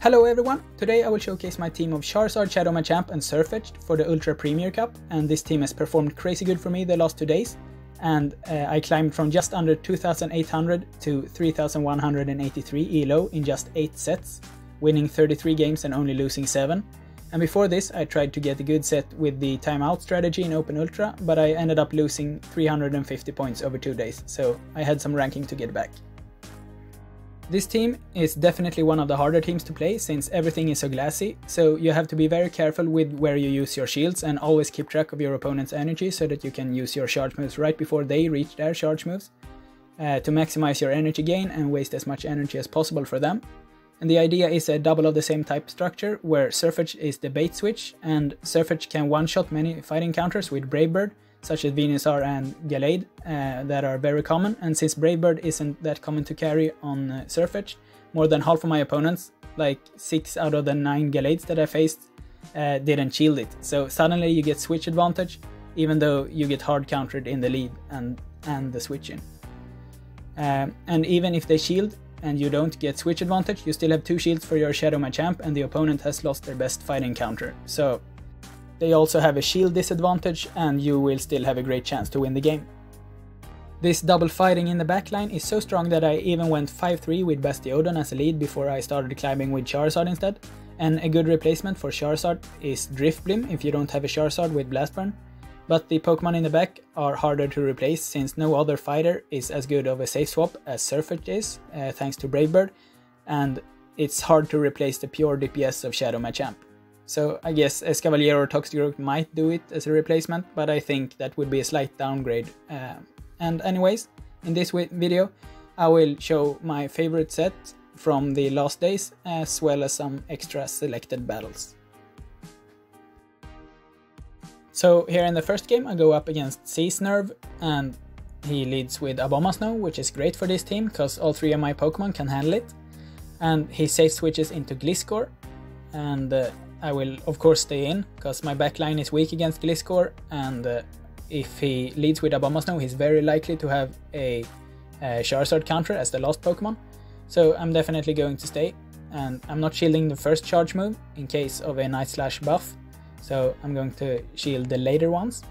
Hello everyone! Today I will showcase my team of Charizard, Shadow Machamp and Sirfetch'd for the Ultra Premier Cup, and this team has performed crazy good for me the last 2 days, and I climbed from just under 2,800 to 3,183 ELO in just 8 sets, winning 33 games and only losing 7. And before this I tried to get a good set with the timeout strategy in Open Ultra, but I ended up losing 350 points over 2 days, so I had some ranking to get back. This team is definitely one of the harder teams to play since everything is so glassy, so you have to be very careful with where you use your shields and always keep track of your opponent's energy so that you can use your charge moves right before they reach their charge moves to maximize your energy gain and waste as much energy as possible for them. And the idea is a double of the same type structure where Sirfetch'd is the bait switch, and Sirfetch'd can one-shot many fighting counters with Brave Bird, such as venusaurs and gallades that are very common, and since Brave Bird isn't that common to carry on Sirfetch'd, more than half of my opponents, like 6 out of the 9 gallades that I faced, didn't shield it. So suddenly you get switch advantage, even though you get hard countered in the lead and the switching. And even if they shield and you don't get switch advantage, you still have 2 shields for your Shadow Machamp and the opponent has lost their best fighting counter. So they also have a shield disadvantage and you will still have a great chance to win the game. This double fighting in the backline is so strong that I even went 5-3 with Bastiodon as a lead before I started climbing with Charizard instead. And a good replacement for Charizard is Drift Blim if you don't have a Charizard with Blast Burn. But the Pokemon in the back are harder to replace since no other fighter is as good of a safe swap as Sirfetch'd is, thanks to Brave Bird, and it's hard to replace the pure DPS of Shadow Machamp. So I guess Escavalier or Toxicroak might do it as a replacement, but I think that would be a slight downgrade. And anyways, in this video I will show my favorite set from the last days as well as some extra selected battles. So here in the first game I go up against Seasnerve and he leads with Abomasnow, which is great for this team because all 3 of my Pokemon can handle it. And he safe switches into Gliscor, and I will of course stay in because my backline is weak against Gliscor, and if he leads with Abomasnow he's very likely to have a Charizard counter as the last Pokemon, so I'm definitely going to stay, and I'm not shielding the first charge move in case of a Night Slash buff, so I'm going to shield the later ones.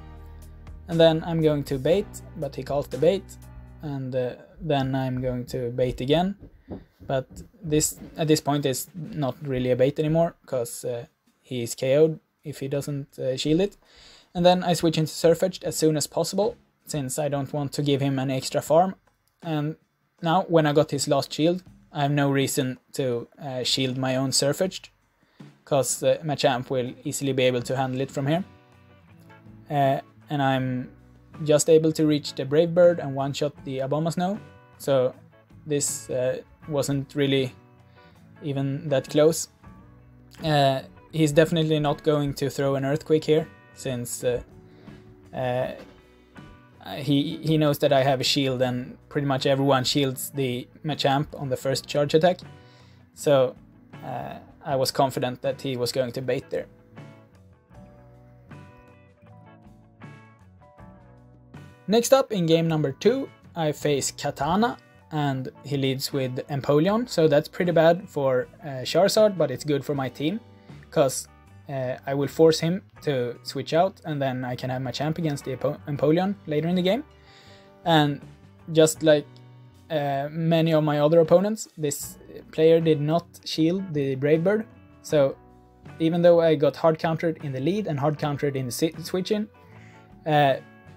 And then I'm going to bait, but he calls the bait, and then I'm going to bait again, but this at this point is not really a bait anymore because he's KO'd if he doesn't shield it. And then I switch into Sirfetch'd as soon as possible, since I don't want to give him an extra farm. And now, when I got his last shield, I have no reason to shield my own Sirfetch'd, because Machamp will easily be able to handle it from here. And I'm just able to reach the Brave Bird and one-shot the Abomasnow, so this wasn't really even that close. He's definitely not going to throw an Earthquake here, since he knows that I have a shield and pretty much everyone shields the Machamp on the first charge attack, so I was confident that he was going to bait there. Next up, in game number 2, I face Katana, and he leads with Empoleon, so that's pretty bad for Charizard, but it's good for my team, because I will force him to switch out, and then I can have Machamp against the Empoleon later in the game. And just like many of my other opponents, this player did not shield the Brave Bird, so even though I got hard countered in the lead and hard countered in the switch-in,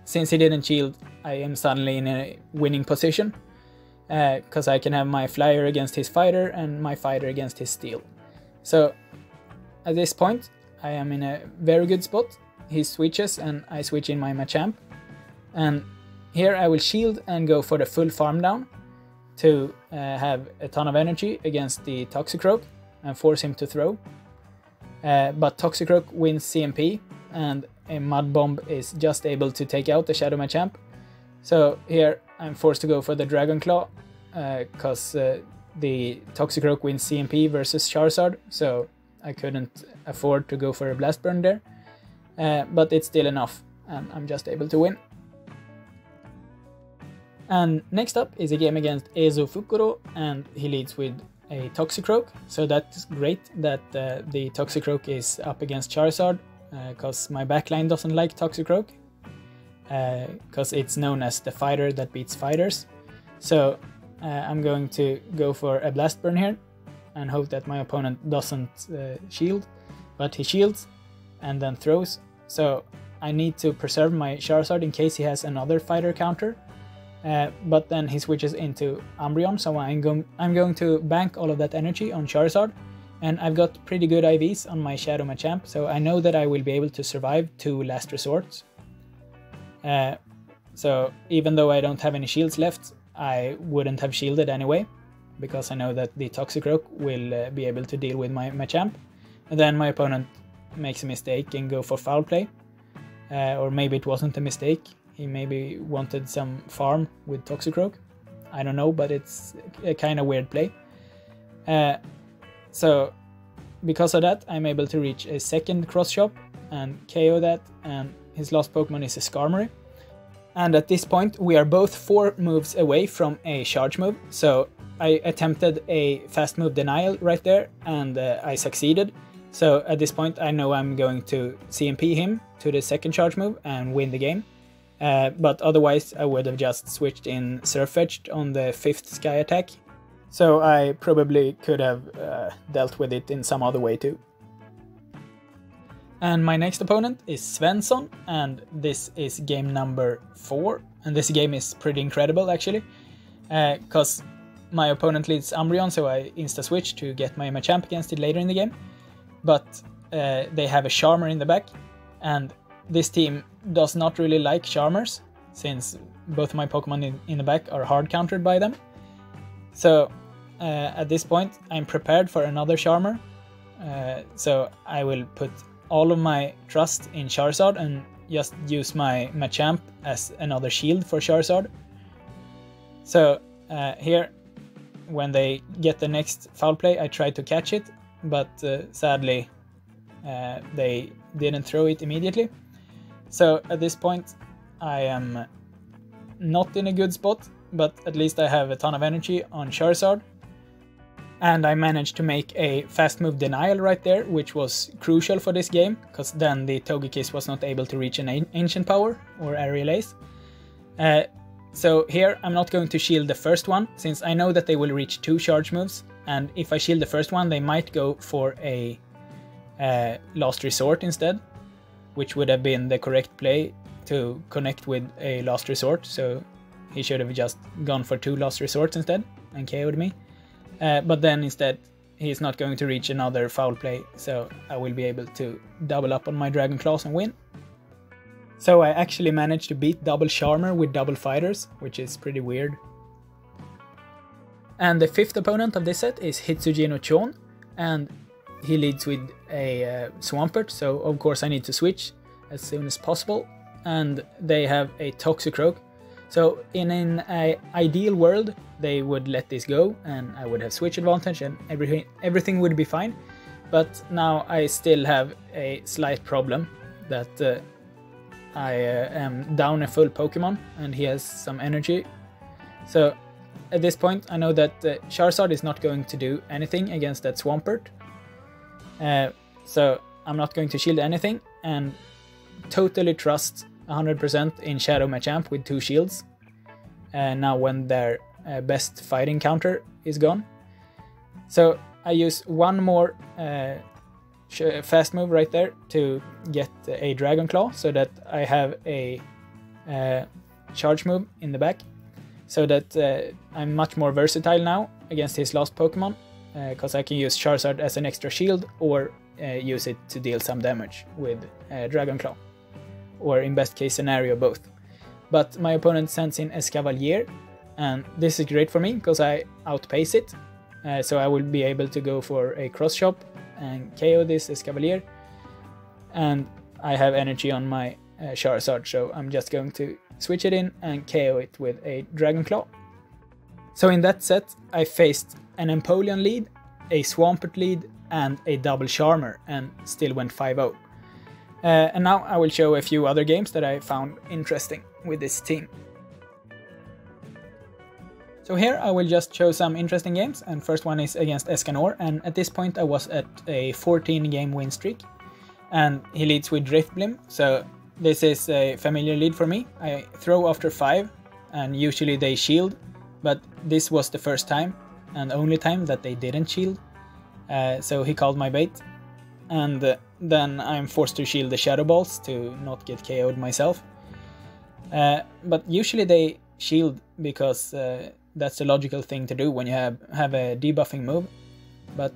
since he didn't shield, I am suddenly in a winning position, because I can have my flyer against his fighter and my fighter against his steel. So at this point I am in a very good spot. He switches and I switch in my Machamp, and here I will shield and go for the full farm down to have a ton of energy against the Toxicroak and force him to throw. But Toxicroak wins CMP and a Mud Bomb is just able to take out the Shadow Machamp. So here I'm forced to go for the Dragon Claw because the Toxicroak wins CMP versus Charizard, so I couldn't afford to go for a Blast Burn there. But it's still enough and I'm just able to win. And next up is a game against Ezo Fukuro, and he leads with a Toxicroak, so that's great that the Toxicroak is up against Charizard, because my backline doesn't like Toxicroak, because it's known as the fighter that beats fighters. So I'm going to go for a Blast Burn here and hope that my opponent doesn't shield, but he shields and then throws. So I need to preserve my Charizard in case he has another fighter counter, but then he switches into Umbreon, so I'm going to bank all of that energy on Charizard, and I've got pretty good IVs on my Shadow Machamp, so I know that I will be able to survive 2 last resorts. So even though I don't have any shields left, I wouldn't have shielded anyway, because I know that the Toxicroak will be able to deal with my Machamp. And then my opponent makes a mistake and go for foul play. Or maybe it wasn't a mistake, he maybe wanted some farm with Toxicroak. I don't know, but it's a kind of weird play. So because of that, I'm able to reach a second cross chop and KO that, and his last Pokemon is a Skarmory. And at this point we are both 4 moves away from a charge move, so I attempted a fast move denial right there, and I succeeded. So at this point I know I'm going to CMP him to the second charge move and win the game. But otherwise I would have just switched in Sirfetch'd on the 5th Sky attack. So I probably could have dealt with it in some other way too. And my next opponent is Svensson, and this is game number 4. And this game is pretty incredible actually, because my opponent leads Umbreon, so I insta-switch to get my Machamp against it later in the game. But they have a Charmer in the back, and this team does not really like Charmers, since both my Pokemon in the back are hard countered by them. So at this point I'm prepared for another Charmer, so I will put all of my trust in Charizard and just use my Machamp as another shield for Charizard. So here, when they get the next foul play, I try to catch it, but sadly they didn't throw it immediately. So at this point I am not in a good spot, but at least I have a ton of energy on Charizard. And I managed to make a fast move denial right there, which was crucial for this game, because then the Togekiss was not able to reach an Ancient Power or Aerial Ace. So here I'm not going to shield the first one, since I know that they will reach 2 charge moves, and if I shield the first one they might go for a Last Resort instead, which would have been the correct play to connect with a Last Resort, so he should have just gone for 2 Last Resorts instead and KO'd me. But then instead he's not going to reach another foul play, so I will be able to double up on my Dragon Claws and win. So I actually managed to beat double Charmer with double fighters, which is pretty weird. And the 5th opponent of this set is Hitsuji no Chon, and he leads with a Swampert, so of course I need to switch as soon as possible. And they have a Toxicroak. So in an ideal world they would let this go and I would have switch advantage and everything would be fine. But now I still have a slight problem that I am down a full Pokemon and he has some energy. So at this point I know that Charizard is not going to do anything against that Swampert. So I'm not going to shield anything and totally trust 100% in Shadow Machamp with 2 shields. Now when their best fighting counter is gone. So I use one more fast move right there to get a Dragon Claw, so that I have a charge move in the back, so that I'm much more versatile now against his last Pokemon, because I can use Charizard as an extra shield or use it to deal some damage with Dragon Claw, or in best case scenario both. But my opponent sends in Escavalier, and this is great for me because I outpace it, so I will be able to go for a cross chop and KO this Escavalier, and I have energy on my Charizard, so I'm just going to switch it in and KO it with a Dragon Claw. So in that set I faced an Empoleon lead, a Swampert lead and a double Charmer, and still went 5-0. And now I will show a few other games that I found interesting with this team. So here I will just show some interesting games, and first one is against Escanor, and at this point I was at a 14 game win streak, and he leads with Drift Blim, so this is a familiar lead for me. I throw after 5, and usually they shield, but this was the first time and only time that they didn't shield, so he called my bait, and then I'm forced to shield the Shadow Balls to not get KO'd myself. But usually they shield because that's the logical thing to do when you have a debuffing move. But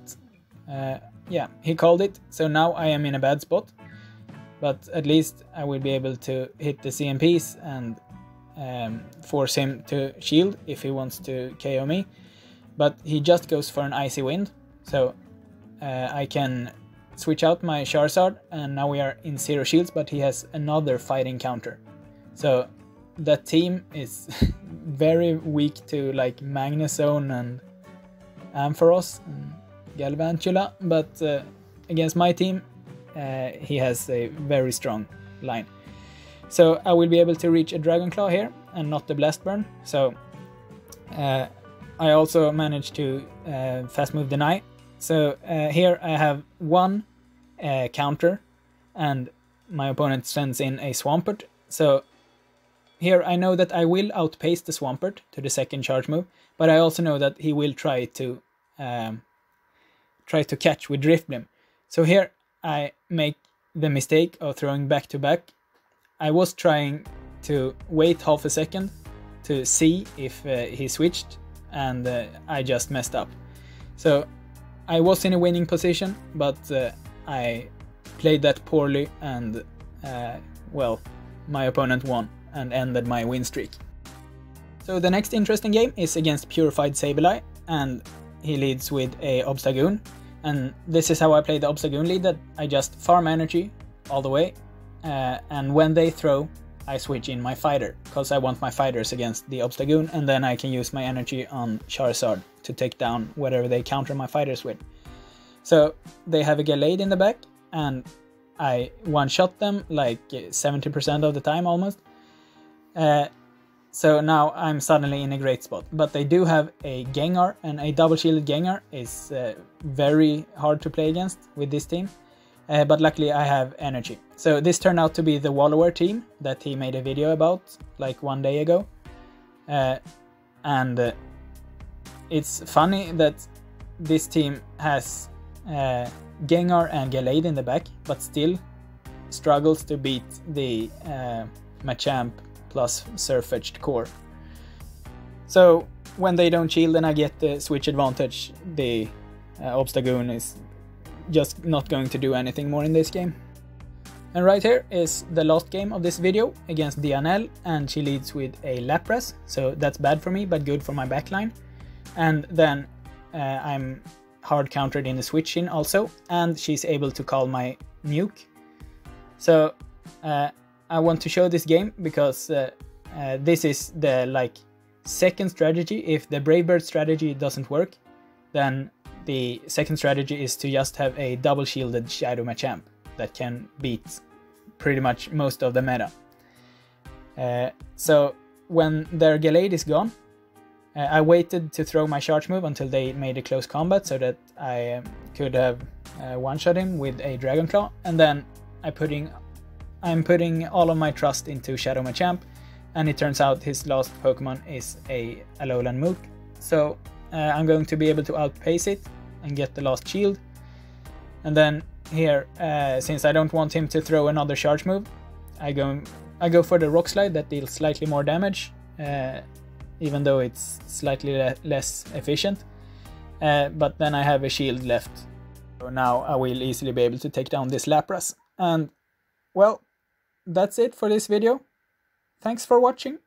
yeah, he called it, so now I am in a bad spot. But at least I will be able to hit the CMPs and force him to shield if he wants to KO me. But he just goes for an Icy Wind, so I can switch out my Charizard, and now we are in 0 shields, but he has another fighting counter. So that team is very weak to like Magnezone and Ampharos and Galvantula, but against my team he has a very strong line. So I will be able to reach a Dragon Claw here and not the Blast Burn. So I also managed to fast move deny. So here I have one counter and my opponent sends in a Swampert. So here I know that I will outpace the Swampert to the second charge move, but I also know that he will try to catch with Drift Blim. So here I make the mistake of throwing back to back. I was trying to wait half a second to see if he switched, and I just messed up. So I was in a winning position, but I played that poorly, and well, my opponent won and ended my win streak. So the next interesting game is against Purified Sableye, and he leads with a Obstagoon. And this is how I play the Obstagoon lead, that I just farm energy all the way, and when they throw, I switch in my fighter, because I want my fighters against the Obstagoon, and then I can use my energy on Charizard to take down whatever they counter my fighters with. So they have a Gallade in the back, and I one-shot them like 70% of the time almost. So now I'm suddenly in a great spot. But they do have a Gengar, and a double-shielded Gengar is very hard to play against with this team. But luckily I have energy. So this turned out to be the Wallower team that he made a video about like 1 day ago. And it's funny that this team has Gengar and Gallade in the back, but still struggles to beat the Machamp plus Sirfetch'd core. So when they don't shield and I get the switch advantage, the Obstagoon is just not going to do anything more in this game. And right here is the last game of this video against Dianelle, and she leads with a Lapras, so that's bad for me but good for my backline. And then I'm hard countered in the switch in also, and she's able to call my nuke. So I want to show this game because this is the like second strategy. If the Brave Bird strategy doesn't work, then the second strategy is to just have a double shielded Shadow Machamp that can beat pretty much most of the meta. So when their Gallade is gone, I waited to throw my charge move until they made a close combat so that I could have one-shot him with a Dragon Claw, and then I'm putting all of my trust into Shadow Machamp, and it turns out his last Pokemon is a Alolan Mook. So I'm going to be able to outpace it and get the last shield. And then here, since I don't want him to throw another charge move, I go for the Rock Slide that deals slightly more damage, even though it's slightly less efficient. But then I have a shield left. So now I will easily be able to take down this Lapras. And well, that's it for this video. Thanks for watching.